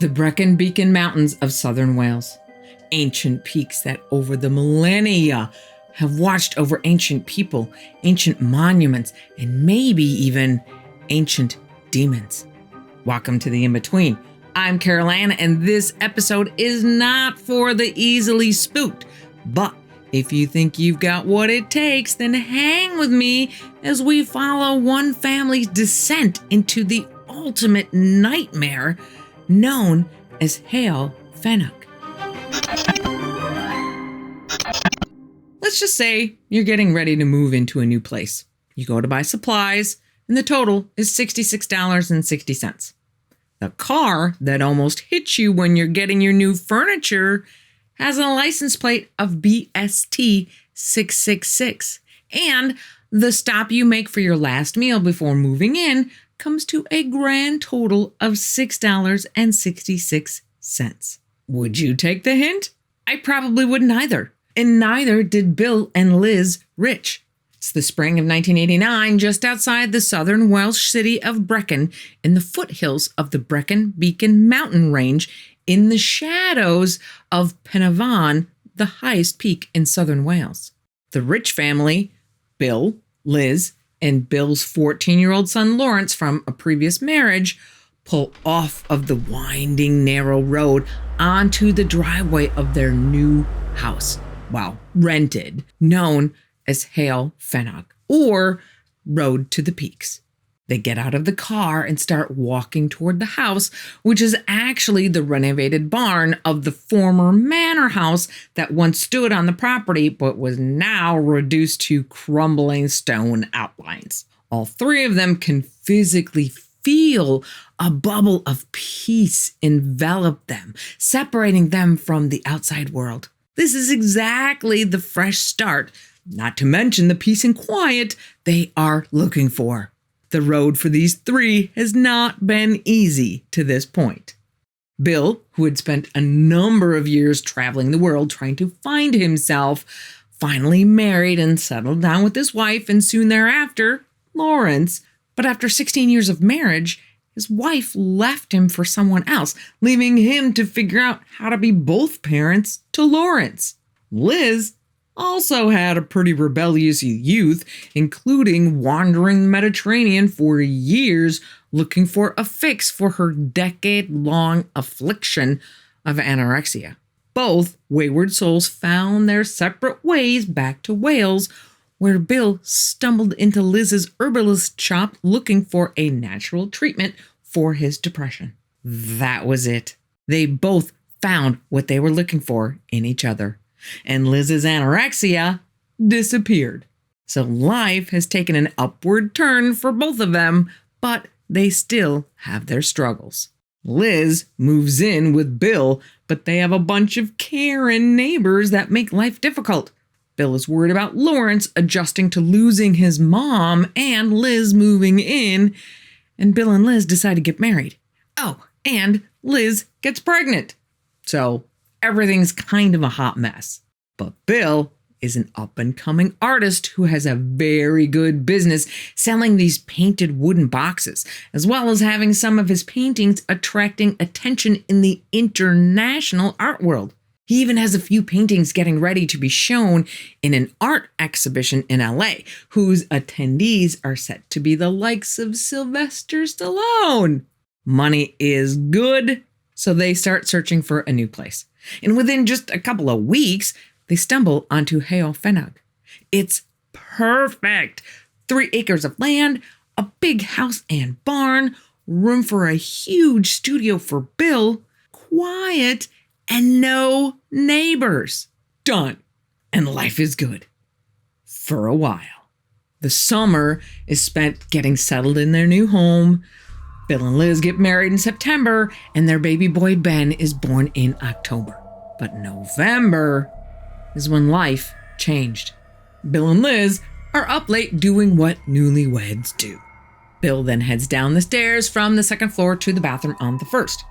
The Brecon Beacon Mountains of southern Wales. Ancient peaks that over the millennia have watched over ancient people, ancient monuments, and maybe even ancient demons. Welcome to the In-Between. I'm Carol Ann, and this episode is not for the easily spooked. But if you think you've got what it takes, then hang with me as we follow one family's descent into the ultimate nightmare known as Heol Fanog. Let's just say you're getting ready to move into a new place. You go to buy supplies, and the total is $66.60. The car that almost hits you when you're getting your new furniture has a license plate of BST 666. And the stop you make for your last meal before moving in comes to a grand total of $6.66. Would you take the hint? I probably wouldn't either. And neither did Bill and Liz Rich. It's the spring of 1989, just outside the southern Welsh city of Brecon, in the foothills of the Brecon Beacon mountain range, in the shadows of Penavon, the highest peak in southern Wales. The Rich family, Bill, Liz, and Bill's 14-year-old son Lawrence from a previous marriage, pull off of the winding, narrow road onto the driveway of their new house. Well, rented, known as Heol Fanog, or Road to the Peaks. They get out of the car and start walking toward the house, which is actually the renovated barn of the former manor house that once stood on the property but was now reduced to crumbling stone outlines. All three of them can physically feel a bubble of peace envelop them, separating them from the outside world. This is exactly the fresh start, not to mention the peace and quiet they are looking for. The road for these three has not been easy to this point. Bill, who had spent a number of years traveling the world trying to find himself, finally married and settled down with his wife, and soon thereafter, Lawrence. But after 16 years of marriage, his wife left him for someone else, leaving him to figure out how to be both parents to Lawrence. Liz also had a pretty rebellious youth, including wandering the Mediterranean for years looking for a fix for her decade-long affliction of anorexia. Both wayward souls found their separate ways back to Wales, where Bill stumbled into Liz's herbalist shop looking for a natural treatment for his depression. That was it. They both found what they were looking for in each other. And Liz's anorexia disappeared. So life has taken an upward turn for both of them, but they still have their struggles. Liz moves in with Bill, but they have a bunch of Karen neighbors that make life difficult. Bill is worried about Lawrence adjusting to losing his mom and Liz moving in, and Bill and Liz decide to get married. Oh, and Liz gets pregnant. So everything's kind of a hot mess. But Bill is an up-and-coming artist who has a very good business selling these painted wooden boxes, as well as having some of his paintings attracting attention in the international art world. He even has a few paintings getting ready to be shown in an art exhibition in LA, whose attendees are set to be the likes of Sylvester Stallone. Money is good, so they start searching for a new place. And within just a couple of weeks, they stumble onto Heol Fanog. It's perfect. 3 acres of land, a big house and barn, room for a huge studio for Bill, quiet, and no neighbors. Done. And life is good. For a while. The summer is spent getting settled in their new home. Bill and Liz get married in September, and their baby boy Ben is born in October. But November is when life changed. Bill and Liz are up late doing what newlyweds do. Bill then heads down the stairs from the second floor to the bathroom on the first.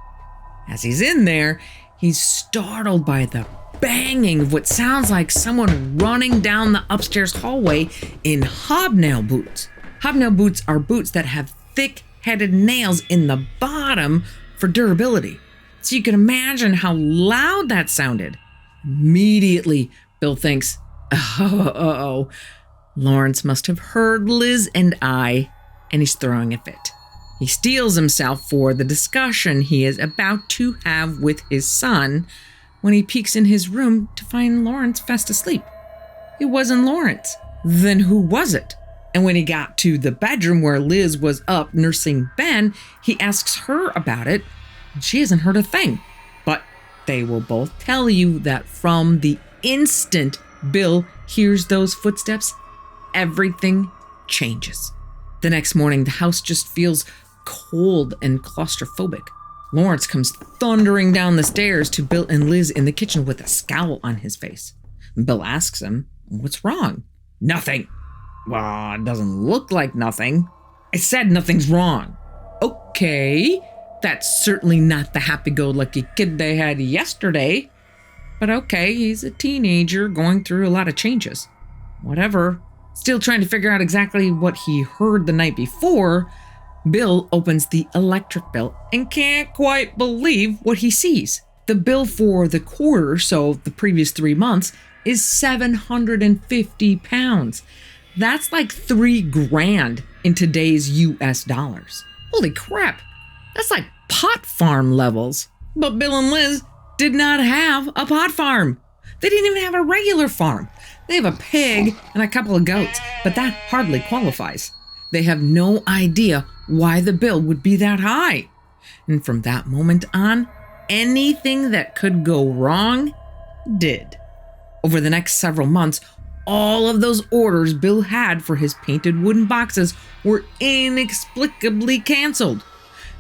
As he's in there, he's startled by the banging of what sounds like someone running down the upstairs hallway in hobnail boots. Hobnail boots are boots that have thick-headed nails in the bottom for durability. So you can imagine how loud that sounded. Immediately, Bill thinks, oh, Lawrence must have heard Liz and I, and he's throwing a fit. He steels himself for the discussion he is about to have with his son when he peeks in his room to find Lawrence fast asleep. It wasn't Lawrence. Then who was it? And when he got to the bedroom where Liz was up nursing Ben, he asks her about it, and she hasn't heard a thing. But they will both tell you that from the instant Bill hears those footsteps, everything changes. The next morning, the house just feels cold and claustrophobic. Lawrence comes thundering down the stairs to Bill and Liz in the kitchen with a scowl on his face. Bill asks him, "What's wrong?" "Nothing." "Well, it doesn't look like nothing." "I said nothing's wrong." "Okay, that's certainly not the happy-go-lucky kid they had yesterday. But okay, he's a teenager going through a lot of changes. Whatever." Still trying to figure out exactly what he heard the night before, Bill opens the electric bill and can't quite believe what he sees. The bill for the quarter, so the previous 3 months, is £750. That's like $3,000 in today's US dollars. Holy crap, that's like pot farm levels. But Bill and Liz did not have a pot farm. They didn't even have a regular farm. They have a pig and a couple of goats, but that hardly qualifies. They have no idea why the bill would be that high. And from that moment on, anything that could go wrong did. Over the next several months, all of those orders Bill had for his painted wooden boxes were inexplicably canceled.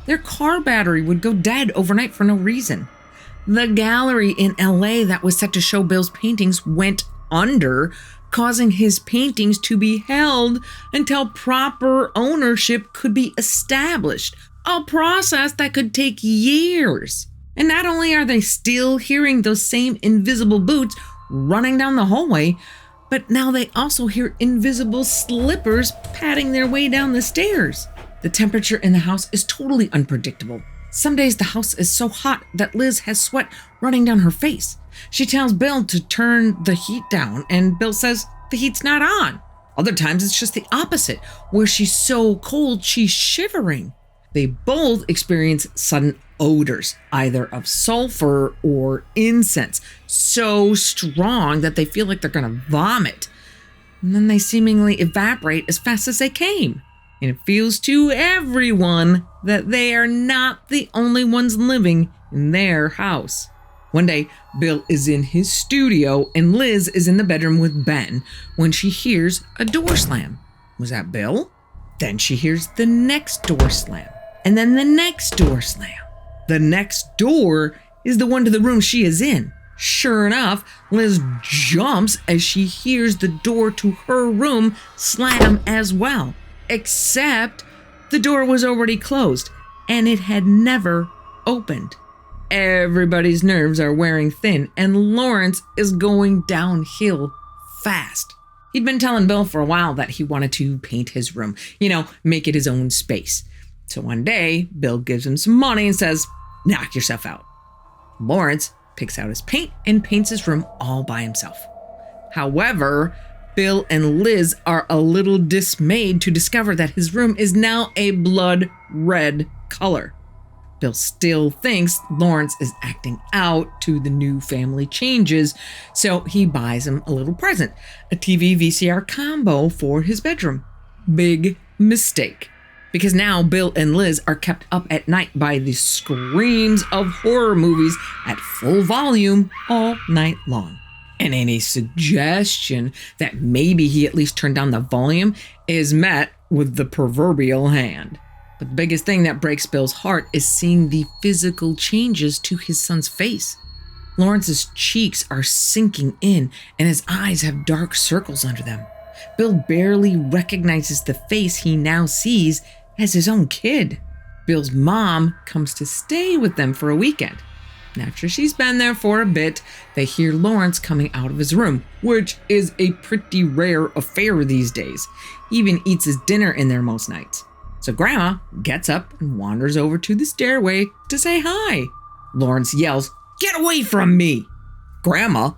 Their car battery would go dead overnight for no reason. The gallery in LA that was set to show Bill's paintings went under, causing his paintings to be held until proper ownership could be established, a process that could take years. And not only are they still hearing those same invisible boots running down the hallway, but now they also hear invisible slippers patting their way down the stairs. The temperature in the house is totally unpredictable. Some days the house is so hot that Liz has sweat running down her face. She tells Bill to turn the heat down, and Bill says the heat's not on. Other times it's just the opposite, where she's so cold she's shivering. They both experience sudden odors, either of sulfur or incense, so strong that they feel like they're gonna vomit. And then they seemingly evaporate as fast as they came. And it feels to everyone that they are not the only ones living in their house. One day, Bill is in his studio and Liz is in the bedroom with Ben when she hears a door slam. Was that Bill? Then she hears the next door slam, and then the next door slam. The next door is the one to the room she is in. Sure enough, Liz jumps as she hears the door to her room slam as well. Except the door was already closed and it had never opened. Everybody's nerves are wearing thin and Lawrence is going downhill fast. He'd been telling Bill for a while that he wanted to paint his room, make it his own space. So one day, Bill gives him some money and says, "Knock yourself out." Lawrence picks out his paint and paints his room all by himself. However, Bill and Liz are a little dismayed to discover that his room is now a blood red color. Bill still thinks Lawrence is acting out to the new family changes, so he buys him a little present, a TV VCR combo for his bedroom. Big mistake, because now Bill and Liz are kept up at night by the screams of horror movies at full volume all night long. And any suggestion that maybe he at least turned down the volume is met with the proverbial hand. But the biggest thing that breaks Bill's heart is seeing the physical changes to his son's face. Lawrence's cheeks are sinking in and his eyes have dark circles under them. Bill barely recognizes the face he now sees as his own kid. Bill's mom comes to stay with them for a weekend. After she's been there for a bit, they hear Lawrence coming out of his room, which is a pretty rare affair these days. He even eats his dinner in there most nights. So Grandma gets up and wanders over to the stairway to say hi. Lawrence yells, "Get away from me!" Grandma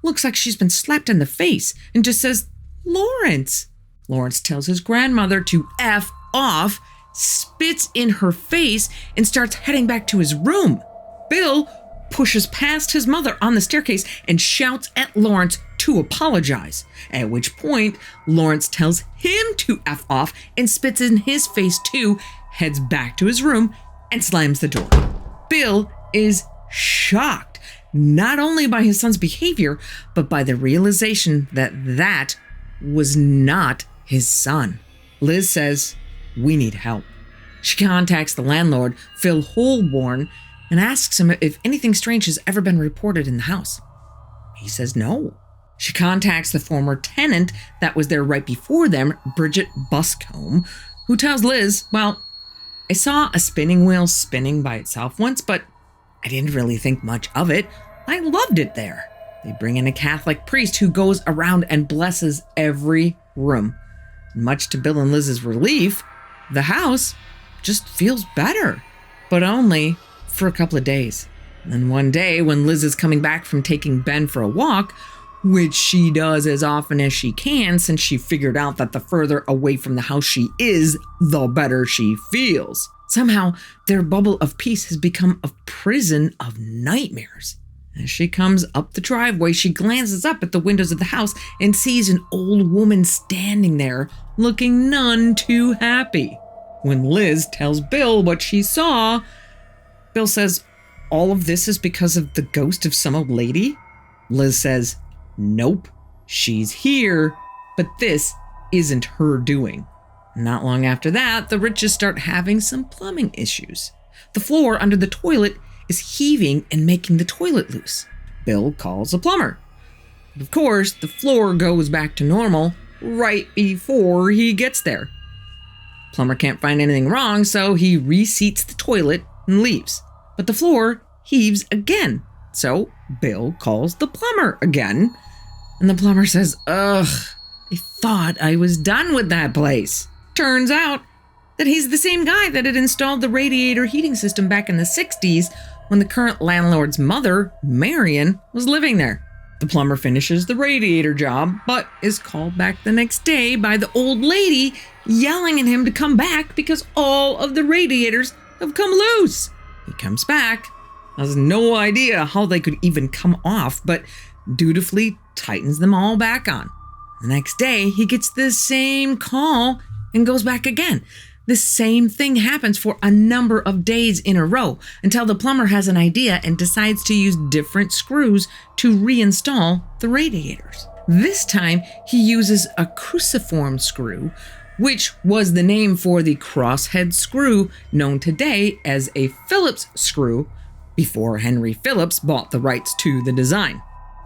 looks like she's been slapped in the face and just says, "Lawrence." Lawrence tells his grandmother to F off, spits in her face, and starts heading back to his room. Bill pushes past his mother on the staircase and shouts at Lawrence to apologize, at which point Lawrence tells him to F off and spits in his face too, heads back to his room, and slams the door. Bill is shocked, not only by his son's behavior, but by the realization that that was not his son. Liz says, "We need help." She contacts the landlord, Phil Holborn, and asks him if anything strange has ever been reported in the house. He says no. She contacts the former tenant that was there right before them, Bridget Buscombe, who tells Liz, "Well, I saw a spinning wheel spinning by itself once, but I didn't really think much of it. I loved it there." They bring in a Catholic priest who goes around and blesses every room. Much to Bill and Liz's relief, the house just feels better, but only for a couple of days. And then one day, when Liz is coming back from taking Ben for a walk, which she does as often as she can since she figured out that the further away from the house she is, the better she feels. Somehow, their bubble of peace has become a prison of nightmares. As she comes up the driveway, she glances up at the windows of the house and sees an old woman standing there, looking none too happy. When Liz tells Bill what she saw, Bill says, "All of this is because of the ghost of some old lady?" Liz says, "Nope, she's here, but this isn't her doing." Not long after that, the Riches start having some plumbing issues. The floor under the toilet is heaving and making the toilet loose. Bill calls a plumber. But of course, the floor goes back to normal right before he gets there. Plumber can't find anything wrong, so he reseats the toilet and leaves. But the floor heaves again, so Bill calls the plumber again. And the plumber says, "Ugh, I thought I was done with that place." Turns out that he's the same guy that had installed the radiator heating system back in the 60s when the current landlord's mother, Marion, was living there. The plumber finishes the radiator job, but is called back the next day by the old lady yelling at him to come back because all of the radiators have come loose. He comes back, has no idea how they could even come off, but dutifully tightens them all back on. The next day, he gets the same call and goes back again. The same thing happens for a number of days in a row until the plumber has an idea and decides to use different screws to reinstall the radiators. This time, he uses a cruciform screw, which was the name for the crosshead screw known today as a Phillips screw before Henry Phillips bought the rights to the design.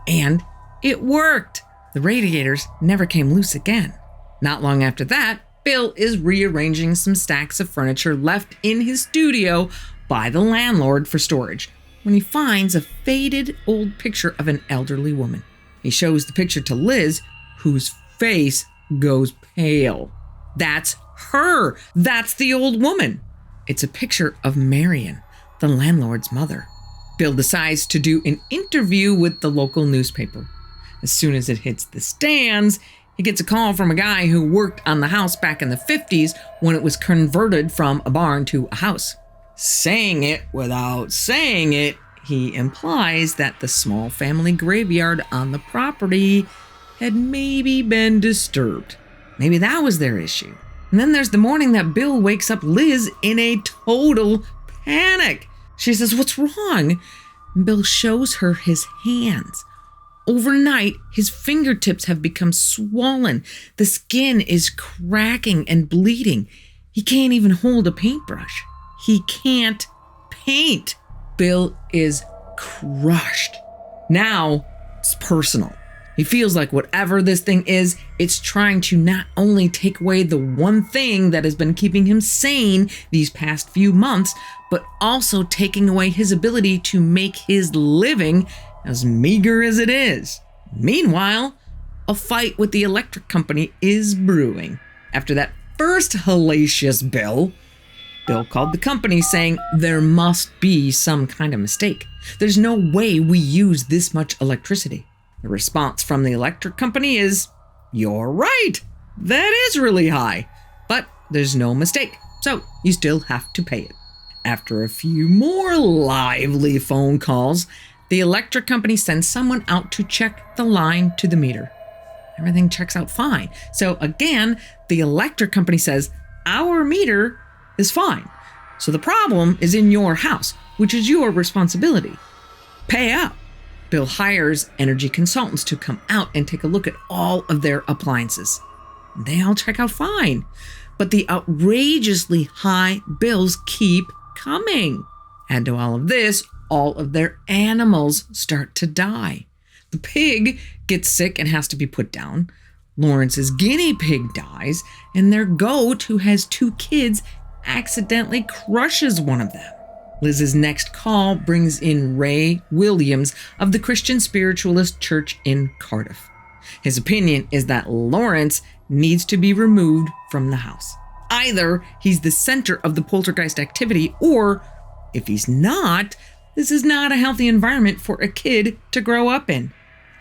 And it worked. The radiators never came loose again. Not long after that, Bill is rearranging some stacks of furniture left in his studio by the landlord for storage when he finds a faded old picture of an elderly woman. He shows the picture to Liz, whose face goes pale. That's her. That's the old woman. It's a picture of Marion, the landlord's mother. Bill decides to do an interview with the local newspaper. As soon as it hits the stands, he gets a call from a guy who worked on the house back in the 50s when it was converted from a barn to a house. Saying it without saying it, he implies that the small family graveyard on the property had maybe been disturbed. Maybe that was their issue. And then there's the morning that Bill wakes up Liz in a total panic. She says, "What's wrong?" And Bill shows her his hands. Overnight, his fingertips have become swollen. The skin is cracking and bleeding. He can't even hold a paintbrush. He can't paint. Bill is crushed. Now, it's personal. He feels like whatever this thing is, it's trying to not only take away the one thing that has been keeping him sane these past few months, but also taking away his ability to make his living, as meager as it is. Meanwhile, a fight with the electric company is brewing. After that first hellacious bill, Bill called the company saying there must be some kind of mistake. There's no way we use this much electricity. The response from the electric company is, "You're right. That is really high. But there's no mistake, so you still have to pay it." After a few more lively phone calls, the electric company sends someone out to check the line to the meter. Everything checks out fine. So again, the electric company says, "Our meter is fine. So the problem is in your house, which is your responsibility. Pay up." Bill hires energy consultants to come out and take a look at all of their appliances. They all check out fine, but the outrageously high bills keep coming. Add to all of this, all of their animals start to die. The pig gets sick and has to be put down. Lawrence's guinea pig dies, and their goat, who has 2 kids, accidentally crushes one of them. Liz's next call brings in Ray Williams of the Christian Spiritualist Church in Cardiff. His opinion is that Lawrence needs to be removed from the house. Either he's the center of the poltergeist activity, or if he's not, this is not a healthy environment for a kid to grow up in.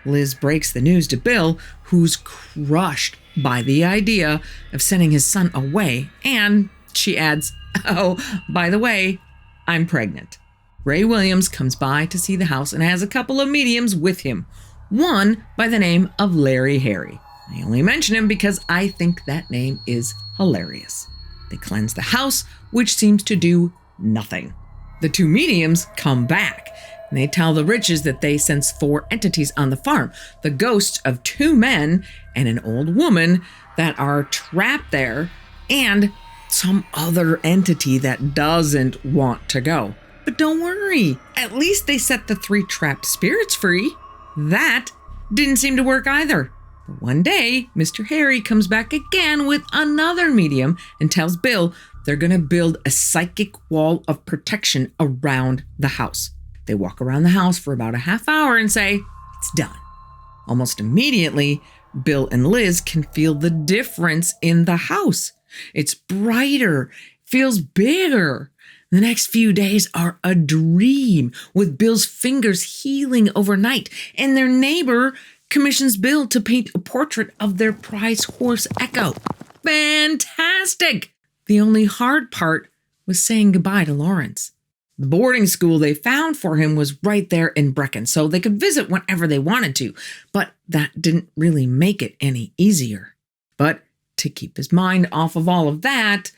Liz breaks the news to Bill, who's crushed by the idea of sending his son away, and she adds, "Oh, by the way, I'm pregnant." Ray Williams comes by to see the house and has a couple of mediums with him, one by the name of Larry Harry. I only mention him because I think that name is hilarious. They cleanse the house, which seems to do nothing. The 2 mediums come back, and they tell the Riches that they sense 4 entities on the farm, the ghosts of 2 men and an old woman that are trapped there, and some other entity that doesn't want to go. But don't worry, at least they set the 3 trapped spirits free. That didn't seem to work either. But one day, Mr. Harry comes back again with another medium and tells Bill they're going to build a psychic wall of protection around the house. They walk around the house for about a half hour and say, "It's done." Almost immediately, Bill and Liz can feel the difference in the house. It's brighter, feels bigger. The next few days are a dream, with Bill's fingers healing overnight, and their neighbor commissions Bill to paint a portrait of their prize horse, Echo. Fantastic! The only hard part was saying goodbye to Lawrence. The boarding school they found for him was right there in Brecon, so they could visit whenever they wanted to, but that didn't really make it any easier. But to keep his mind off of all of that,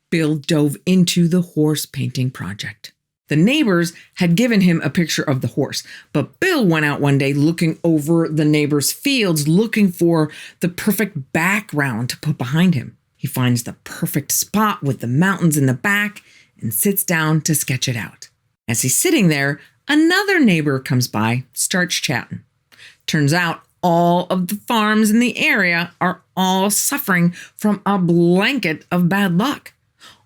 Bill dove into the horse painting project. The neighbors had given him a picture of the horse, but Bill went out one day looking over the neighbors' fields, looking for the perfect background to put behind him. He finds the perfect spot with the mountains in the back and sits down to sketch it out. As he's sitting there, another neighbor comes by, starts chatting. Turns out all of the farms in the area are all suffering from a blanket of bad luck.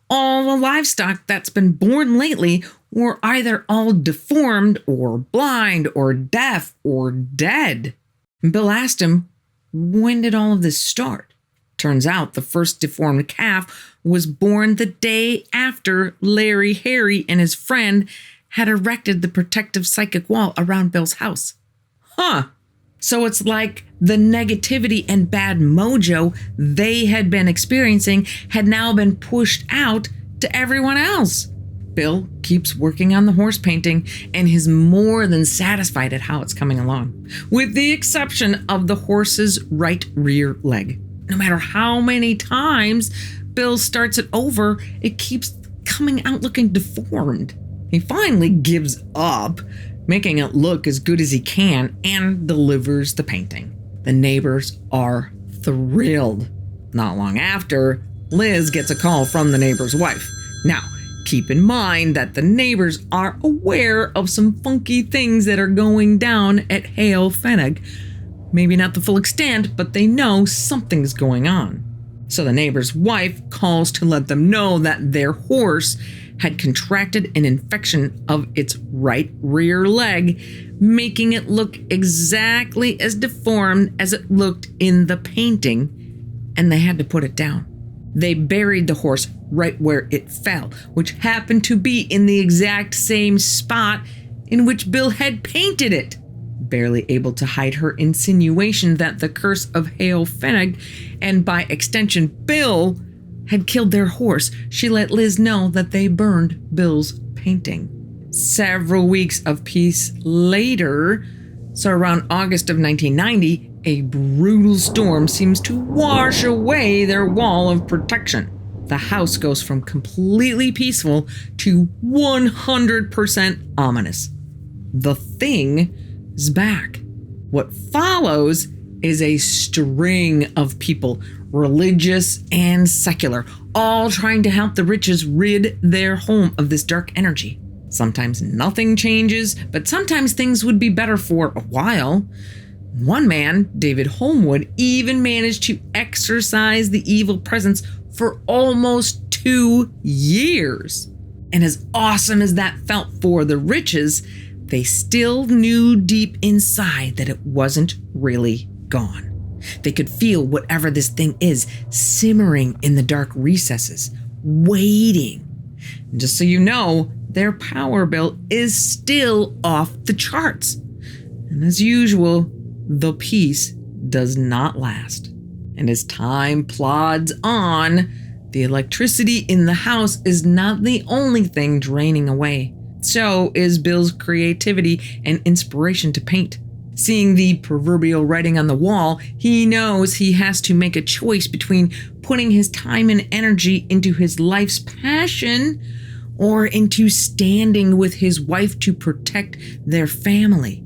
All the livestock that's been born lately were either all deformed or blind or deaf or dead. Bill asked him, when did all of this start? Turns out the first deformed calf was born the day after Larry Harry and his friend had erected the protective psychic wall around Bill's house. Huh. So it's like the negativity and bad mojo they had been experiencing had now been pushed out to everyone else. Bill keeps working on the horse painting and is more than satisfied at how it's coming along, with the exception of the horse's right rear leg. No matter how many times Bill starts it over, it keeps coming out looking deformed. He finally gives up, making it look as good as he can, and delivers the painting. The neighbors are thrilled. Not long after, Liz gets a call from the neighbor's wife. Now, keep in mind that the neighbors are aware of some funky things that are going down at Heol Fanog. Maybe not the full extent, but they know something's going on. So the neighbor's wife calls to let them know that their horse had contracted an infection of its right rear leg, making it look exactly as deformed as it looked in the painting, and they had to put it down. They buried the horse right where it fell, which happened to be in the exact same spot in which Bill had painted it. Barely able to hide her insinuation that the curse of Heol Fanog, and by extension Bill, had killed their horse, she let Liz know that they burned Bill's painting. Several weeks of peace later, so around August of 1990, a brutal storm seems to wash away their wall of protection. The house goes from completely peaceful to 100% ominous. The thing is back. What follows is a string of people, religious and secular, all trying to help the Riches rid their home of this dark energy. Sometimes nothing changes, but sometimes things would be better for a while. One man, David Holmwood, even managed to exorcise the evil presence for almost 2 years. And as awesome as that felt for the Riches, they still knew deep inside that it wasn't really gone. They could feel whatever this thing is simmering in the dark recesses, waiting. And just so you know, their power bill is still off the charts. And as usual, the peace does not last. And as time plods on, the electricity in the house is not the only thing draining away. So is Bill's creativity and inspiration to paint. Seeing the proverbial writing on the wall, he knows he has to make a choice between putting his time and energy into his life's passion or into standing with his wife to protect their family.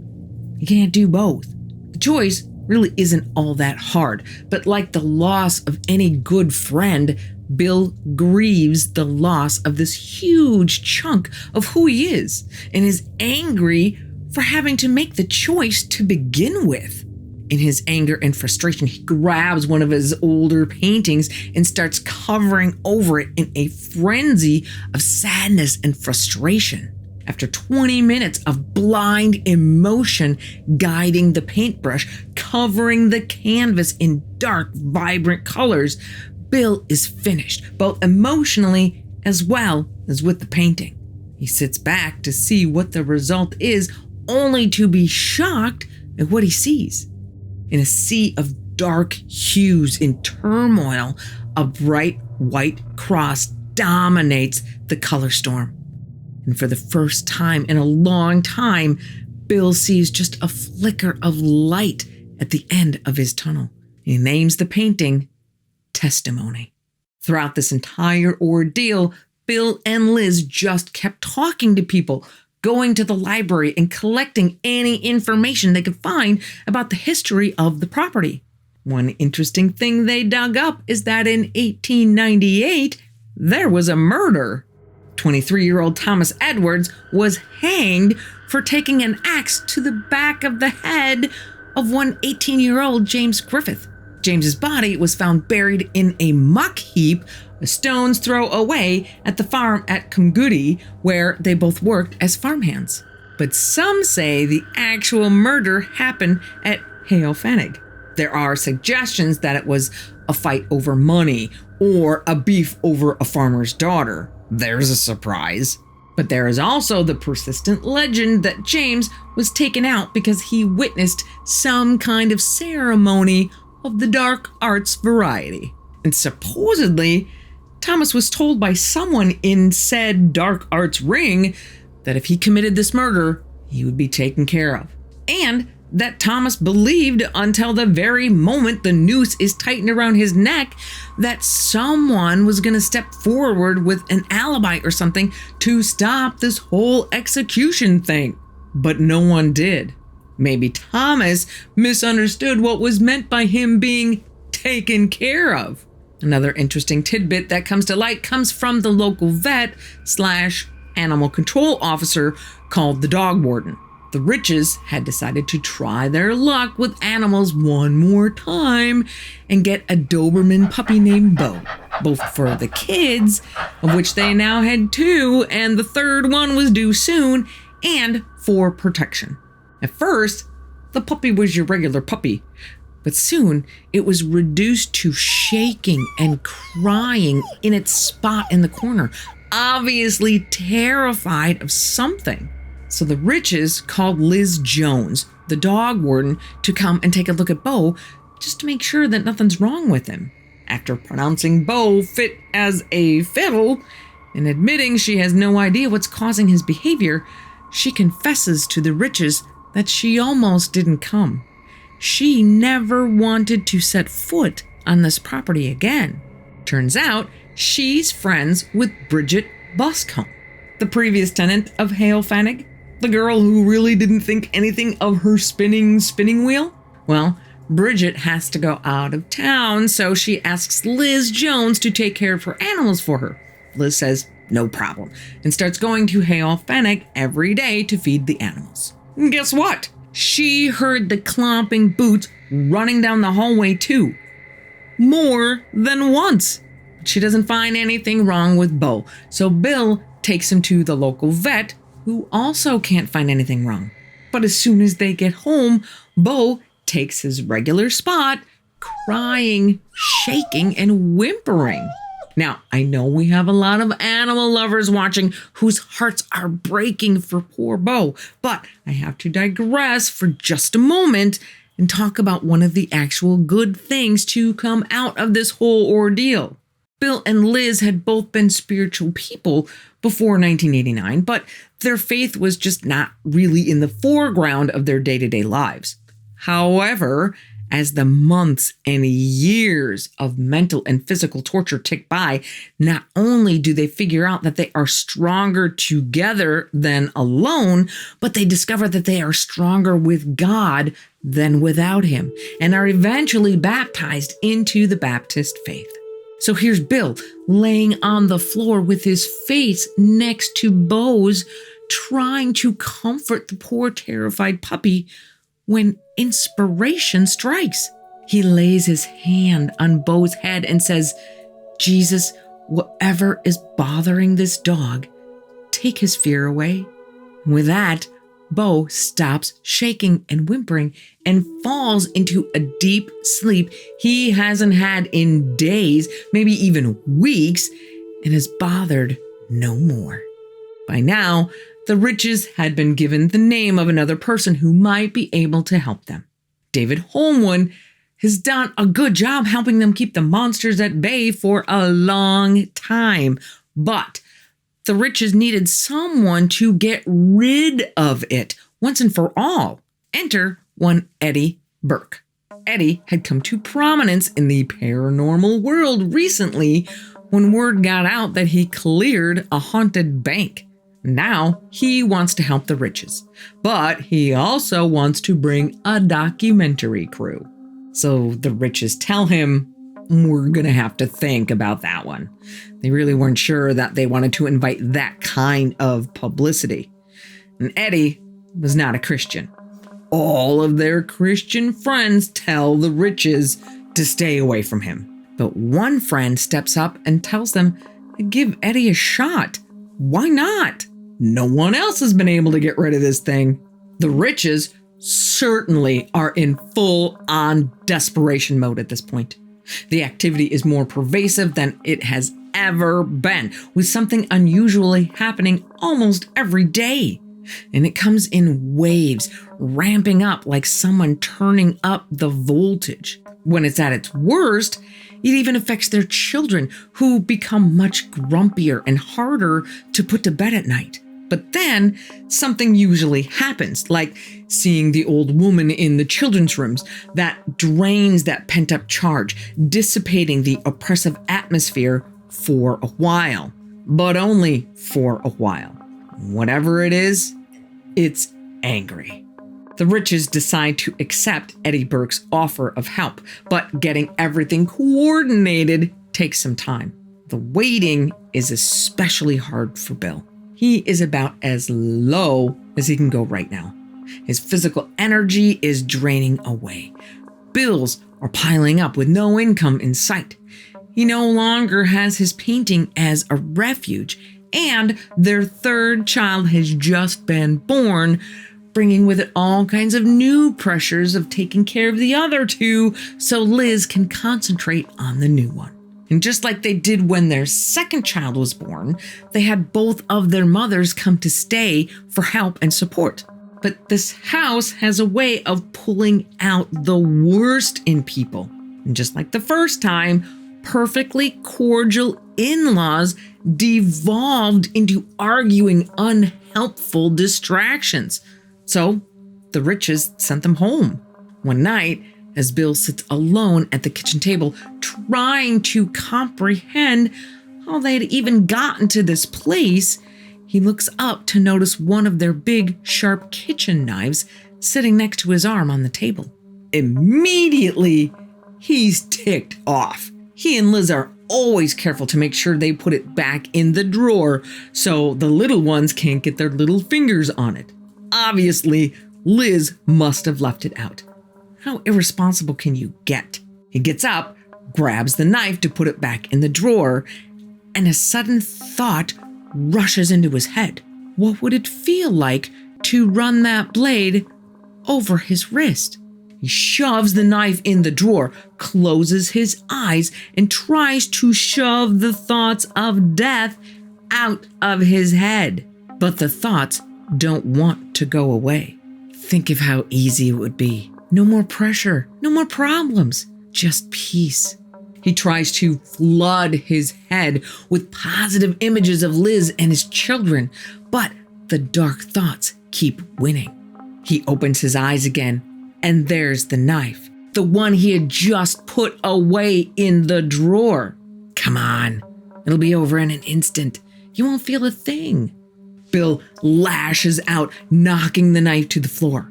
He can't do both. The choice really isn't all that hard, but like the loss of any good friend, Bill grieves the loss of this huge chunk of who he is and is angry for having to make the choice to begin with. In his anger and frustration, he grabs one of his older paintings and starts covering over it in a frenzy of sadness and frustration. After 20 minutes of blind emotion guiding the paintbrush, covering the canvas in dark, vibrant colors, Bill is finished, both emotionally as well as with the painting. He sits back to see what the result is, only to be shocked at what he sees. In a sea of dark hues in turmoil, a bright white cross dominates the color storm. And for the first time in a long time, Bill sees just a flicker of light at the end of his tunnel. He names the painting Testimony. Throughout this entire ordeal, Bill and Liz just kept talking to people, going to the library and collecting any information they could find about the history of the property. One interesting thing they dug up is that in 1898, there was a murder. 23-year-old Thomas Edwards was hanged for taking an axe to the back of the head of one 18-year-old James Griffith. James's body was found buried in a muck heap a stone's throw away at the farm at Cumgoody, where they both worked as farmhands. But some say the actual murder happened at Heol Fanog. There are suggestions that it was a fight over money or a beef over a farmer's daughter. There's a surprise. But there is also the persistent legend that James was taken out because he witnessed some kind of ceremony of the dark arts variety. And supposedly, Thomas was told by someone in said dark arts ring that if he committed this murder, he would be taken care of. And that Thomas believed until the very moment the noose is tightened around his neck that someone was going to step forward with an alibi or something to stop this whole execution thing. But no one did. Maybe Thomas misunderstood what was meant by him being taken care of. Another interesting tidbit that comes to light comes from the local vet/animal control officer called the dog warden. The Riches had decided to try their luck with animals one more time and get a Doberman puppy named Bo, both for the kids, of which they now had 2, and the third one was due soon, and for protection. At first, the puppy was your regular puppy, But soon it was reduced to shaking and crying in its spot in the corner, obviously terrified of something. So the Riches called Liz Jones, the dog warden, to come and take a look at Bo just to make sure that nothing's wrong with him. After pronouncing Bo fit as a fiddle and admitting she has no idea what's causing his behavior, she confesses to the Riches that she almost didn't come. She never wanted to set foot on this property again. Turns out she's friends with Bridget Buscombe, the previous tenant of Heol Fanog, the girl who really didn't think anything of her spinning wheel. Well, Bridget has to go out of town, so she asks Liz Jones to take care of her animals for her. Liz says no problem and starts going to Heol Fanog every day to feed the animals. And guess what? She heard the clomping boots running down the hallway too. More than once. But she doesn't find anything wrong with Bo, so Bill takes him to the local vet, who also can't find anything wrong. But as soon as they get home, Bo takes his regular spot, crying, shaking, and whimpering. Now, I know we have a lot of animal lovers watching whose hearts are breaking for poor Bo, but I have to digress for just a moment and talk about one of the actual good things to come out of this whole ordeal. Bill and Liz had both been spiritual people before 1989, but their faith was just not really in the foreground of their day-to-day lives. However, as the months and years of mental and physical torture tick by, not only do they figure out that they are stronger together than alone, but they discover that they are stronger with God than without Him, and are eventually baptized into the Baptist faith. So here's Bill laying on the floor with his face next to Bo's, trying to comfort the poor terrified puppy, when inspiration strikes. He lays his hand on Bo's head and says, "Jesus, whatever is bothering this dog, take his fear away." With that, Bo stops shaking and whimpering and falls into a deep sleep he hasn't had in days, maybe even weeks, and is bothered no more. By now, the Riches had been given the name of another person who might be able to help them. David Holmwood has done a good job helping them keep the monsters at bay for a long time, but the Riches needed someone to get rid of it once and for all. Enter one Eddie Burke. Eddie had come to prominence in the paranormal world recently when word got out that he cleared a haunted bank. Now he wants to help the Riches, but he also wants to bring a documentary crew. So the Riches tell him, "We're going to have to think about that one." They really weren't sure that they wanted to invite that kind of publicity. And Eddie was not a Christian. All of their Christian friends tell the Riches to stay away from him. But one friend steps up and tells them to give Eddie a shot. Why not? No one else has been able to get rid of this thing. The Riches certainly are in full-on desperation mode at this point. The activity is more pervasive than it has ever been, with something unusually happening almost every day. And it comes in waves, ramping up like someone turning up the voltage. When it's at its worst, it even affects their children, who become much grumpier and harder to put to bed at night. But then something usually happens, like seeing the old woman in the children's rooms, that drains that pent-up charge, dissipating the oppressive atmosphere for a while. But only for a while. Whatever it is, it's angry. The Riches decide to accept Eddie Burke's offer of help, but getting everything coordinated takes some time. The waiting is especially hard for Bill. He is about as low as he can go right now. His physical energy is draining away. Bills are piling up with no income in sight. He no longer has his painting as a refuge, and their third child has just been born, bringing with it all kinds of new pressures of taking care of the other two so Liz can concentrate on the new one. And just like they did when their second child was born, they had both of their mothers come to stay for help and support. But this house has a way of pulling out the worst in people. And just like the first time, perfectly cordial in-laws devolved into arguing, unhelpful distractions. So the Riches sent them home. One night, as Bill sits alone at the kitchen table, trying to comprehend how they had even gotten to this place, he looks up to notice one of their big, sharp kitchen knives sitting next to his arm on the table. Immediately, he's ticked off. He and Liz are always careful to make sure they put it back in the drawer so the little ones can't get their little fingers on it. Obviously, Liz must have left it out. How irresponsible can you get? He gets up, grabs the knife to put it back in the drawer, and a sudden thought rushes into his head. What would it feel like to run that blade over his wrist? He shoves the knife in the drawer, closes his eyes, and tries to shove the thoughts of death out of his head. But the thoughts don't want to go away. Think of how easy it would be. No more pressure, no more problems, just peace. He tries to flood his head with positive images of Liz and his children, but the dark thoughts keep winning. He opens his eyes again, and there's the knife, the one he had just put away in the drawer. Come on, it'll be over in an instant. You won't feel a thing. Bill lashes out, knocking the knife to the floor.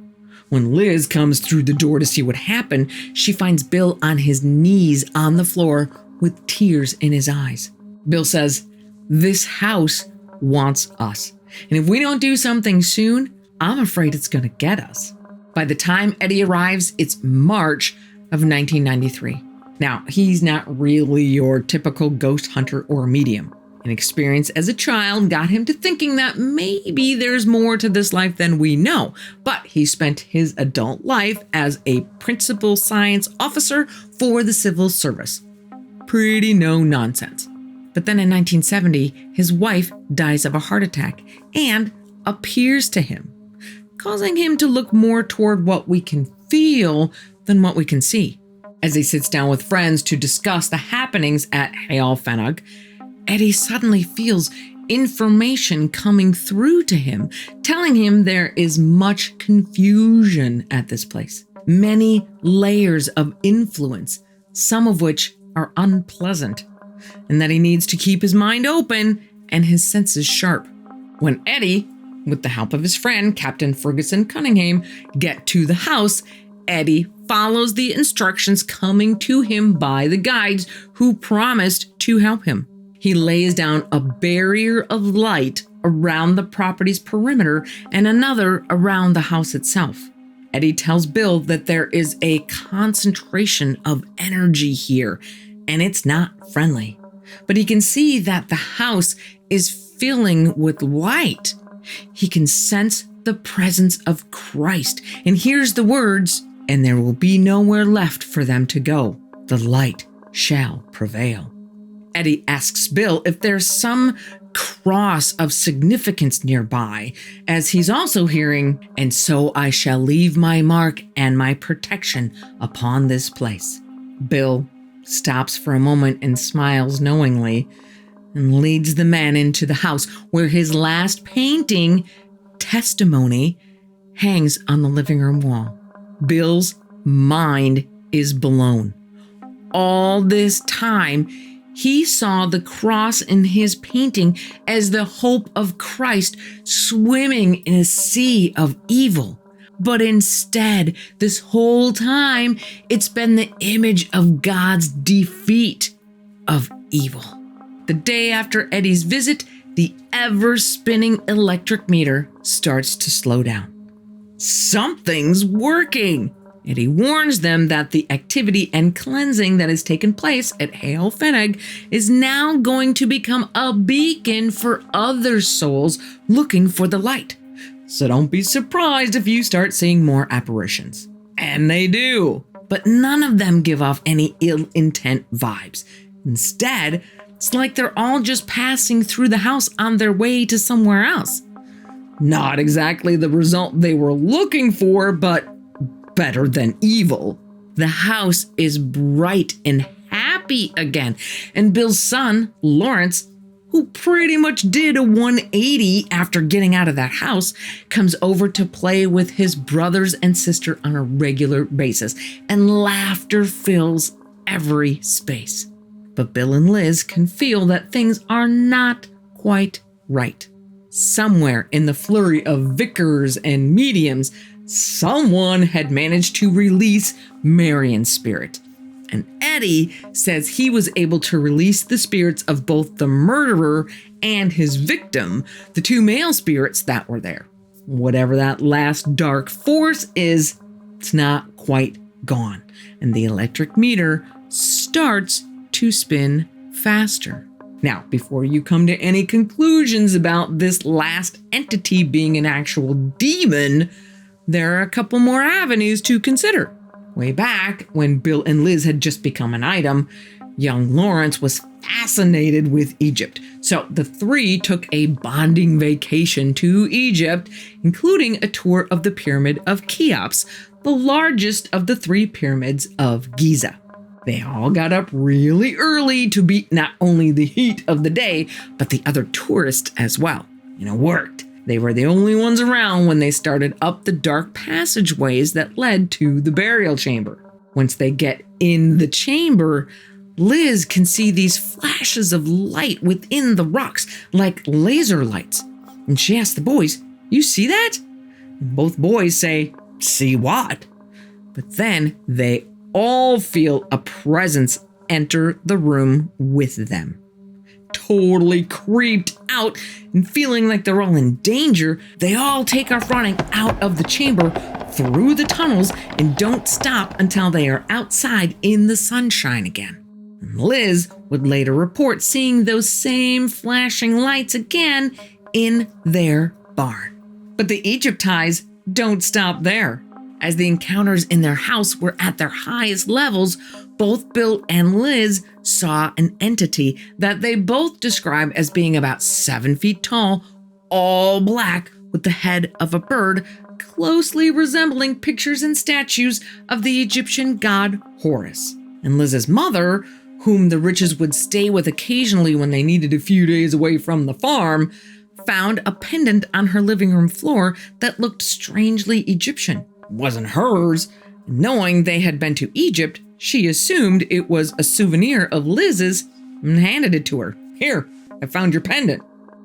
When Liz comes through the door to see what happened, she finds Bill on his knees on the floor with tears in his eyes. Bill says, "This house wants us. And if we don't do something soon, I'm afraid it's going to get us." By the time Eddie arrives, it's March of 1993. Now, he's not really your typical ghost hunter or medium. An experience as a child got him to thinking that maybe there's more to this life than we know, but he spent his adult life as a principal science officer for the civil service. Pretty no nonsense. But then in 1970, his wife dies of a heart attack and appears to him, causing him to look more toward what we can feel than what we can see. As he sits down with friends to discuss the happenings at Heol Fanog, Eddie suddenly feels information coming through to him, telling him there is much confusion at this place. Many layers of influence, some of which are unpleasant, and that he needs to keep his mind open and his senses sharp. When Eddie, with the help of his friend, Captain Ferguson Cunningham, get to the house, Eddie follows the instructions coming to him by the guides who promised to help him. He lays down a barrier of light around the property's perimeter and another around the house itself. Eddie tells Bill that there is a concentration of energy here, and it's not friendly. But he can see that the house is filling with light. He can sense the presence of Christ and hears the words, "And there will be nowhere left for them to go. The light shall prevail." Eddie asks Bill if there's some cross of significance nearby, as he's also hearing, "And so I shall leave my mark and my protection upon this place." Bill stops for a moment and smiles knowingly and leads the man into the house where his last painting, Testimony, hangs on the living room wall. Bill's mind is blown. All this time, he saw the cross in his painting as the hope of Christ swimming in a sea of evil. But instead, this whole time, it's been the image of God's defeat of evil. The day after Eddie's visit, the ever-spinning electric meter starts to slow down. Something's working! Eddie warns them that the activity and cleansing that has taken place at Heol Fanog is now going to become a beacon for other souls looking for the light. So don't be surprised if you start seeing more apparitions. And they do. But none of them give off any ill intent vibes. Instead, it's like they're all just passing through the house on their way to somewhere else. Not exactly the result they were looking for, but better than evil. The house is bright and happy again, and Bill's son, Lawrence, who pretty much did a 180 after getting out of that house, comes over to play with his brothers and sister on a regular basis, and laughter fills every space. But Bill and Liz can feel that things are not quite right. Somewhere in the flurry of vicars and mediums, someone had managed to release Marion's spirit. And Eddie says he was able to release the spirits of both the murderer and his victim, the two male spirits that were there. Whatever that last dark force is, it's not quite gone. And the electric meter starts to spin faster. Now, before you come to any conclusions about this last entity being an actual demon, there are a couple more avenues to consider. Way back, when Bill and Liz had just become an item, young Lawrence was fascinated with Egypt. So the three took a bonding vacation to Egypt, including a tour of the Pyramid of Cheops, the largest of the three pyramids of Giza. They all got up really early to beat not only the heat of the day, but the other tourists as well. And it worked. They were the only ones around when they started up the dark passageways that led to the burial chamber. Once they get in the chamber, Liz can see these flashes of light within the rocks, like laser lights. And she asks the boys, "You see that?" And both boys say, "See what?" But then they all feel a presence enter the room with them. Totally creeped out and feeling like they're all in danger, they all take off running out of the chamber through the tunnels and don't stop until they are outside in the sunshine again. And Liz would later report seeing those same flashing lights again in their barn. But the Egypt ties don't stop there. As the encounters in their house were at their highest levels, both Bill and Liz saw an entity that they both describe as being about 7 feet tall, all black, with the head of a bird, closely resembling pictures and statues of the Egyptian god Horus. And Liz's mother, whom the Riches would stay with occasionally when they needed a few days away from the farm, found a pendant on her living room floor that looked strangely Egyptian. It wasn't hers. Knowing they had been to Egypt, she assumed it was a souvenir of Liz's and handed it to her. "Here, I found your pendant."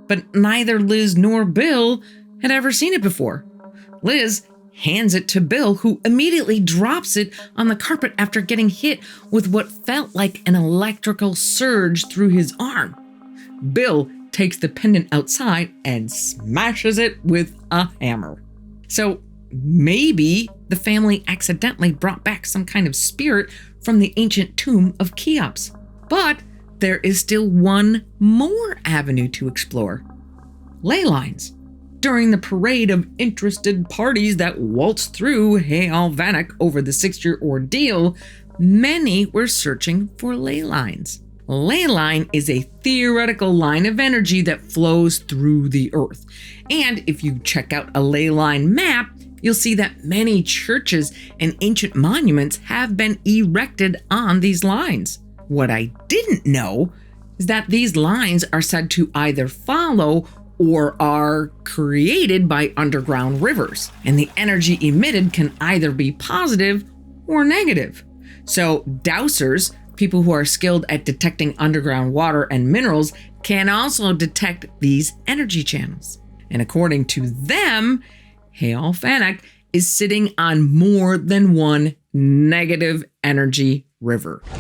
But neither Liz nor Bill had ever seen it before. Liz hands it to Bill, who immediately drops it on the carpet after getting hit with what felt like an electrical surge through his arm. Bill takes the pendant outside and smashes it with a hammer. So maybe the family accidentally brought back some kind of spirit from the ancient tomb of Cheops. But there is still one more avenue to explore: ley lines. During the parade of interested parties that waltzed through Heol Fanog over the 6-year ordeal, many were searching for ley lines. Ley line is a theoretical line of energy that flows through the earth. And if you check out a ley line map, you'll see that many churches and ancient monuments have been erected on these lines. What I didn't know is that these lines are said to either follow or are created by underground rivers, and the energy emitted can either be positive or negative. So dowsers, people who are skilled at detecting underground water and minerals, can also detect these energy channels. And according to them, Heol Fanog is sitting on more than one negative energy river. You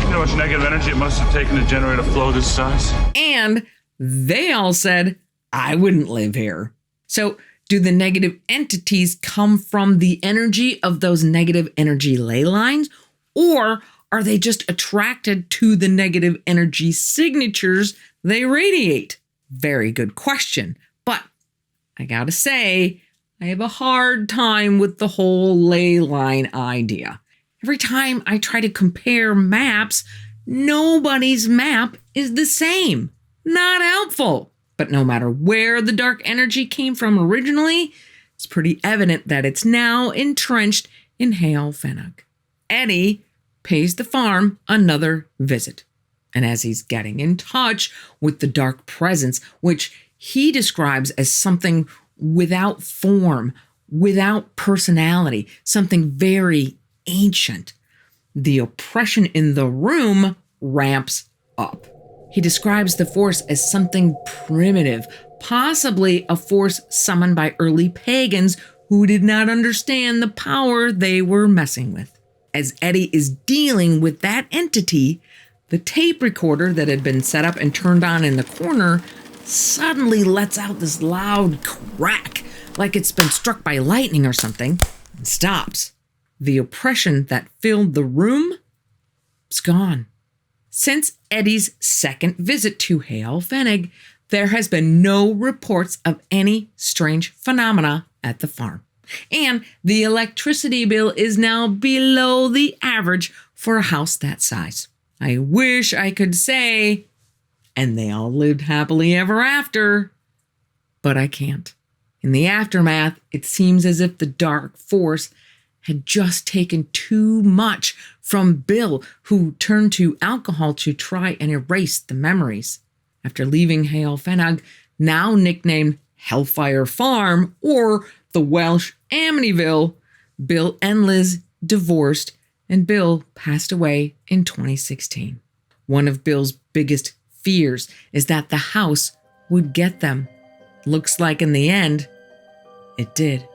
know how much negative energy it must have taken to generate a flow this size? And they all said, "I wouldn't live here." So do the negative entities come from the energy of those negative energy ley lines? Or are they just attracted to the negative energy signatures they radiate? Very good question. But I gotta say, I have a hard time with the whole ley line idea. Every time I try to compare maps, nobody's map is the same. Not helpful. But no matter where the dark energy came from originally, it's pretty evident that it's now entrenched in Heol Fanog. Eddie pays the farm another visit. And as he's getting in touch with the dark presence, which he describes as something without form, without personality, something very ancient, the oppression in the room ramps up. He describes the force as something primitive, possibly a force summoned by early pagans who did not understand the power they were messing with. As Eddie is dealing with that entity, the tape recorder that had been set up and turned on in the corner suddenly lets out this loud crack, like it's been struck by lightning or something, and stops. The oppression that filled the room is gone. Since Eddie's second visit to Heol Fanog, there has been no reports of any strange phenomena at the farm. And the electricity bill is now below the average for a house that size. I wish I could say, and they all lived happily ever after, but I can't. In the aftermath, it seems as if the dark force had just taken too much from Bill, who turned to alcohol to try and erase the memories. After leaving Heol Fanog, now nicknamed Hellfire Farm or the Welsh Amityville, Bill and Liz divorced and Bill passed away in 2016. One of Bill's biggest fears is that the house would get them. Looks like in the end, it did.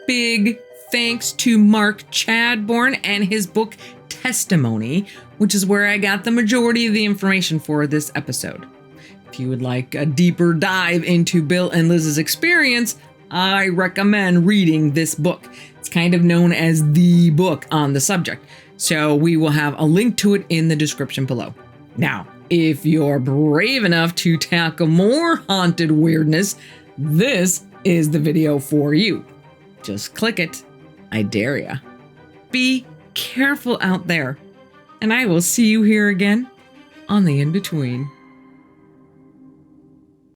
Big thanks to Mark Chadbourne and his book Testimony, which is where I got the majority of the information for this episode. If you would like a deeper dive into Bill and Liz's experience, I recommend reading this book. It's kind of known as the book on the subject, so we will have a link to it in the description below. Now, if you're brave enough to tackle more haunted weirdness, this is the video for you. Just click it. I dare ya. Be careful out there, and I will see you here again on the In-Between.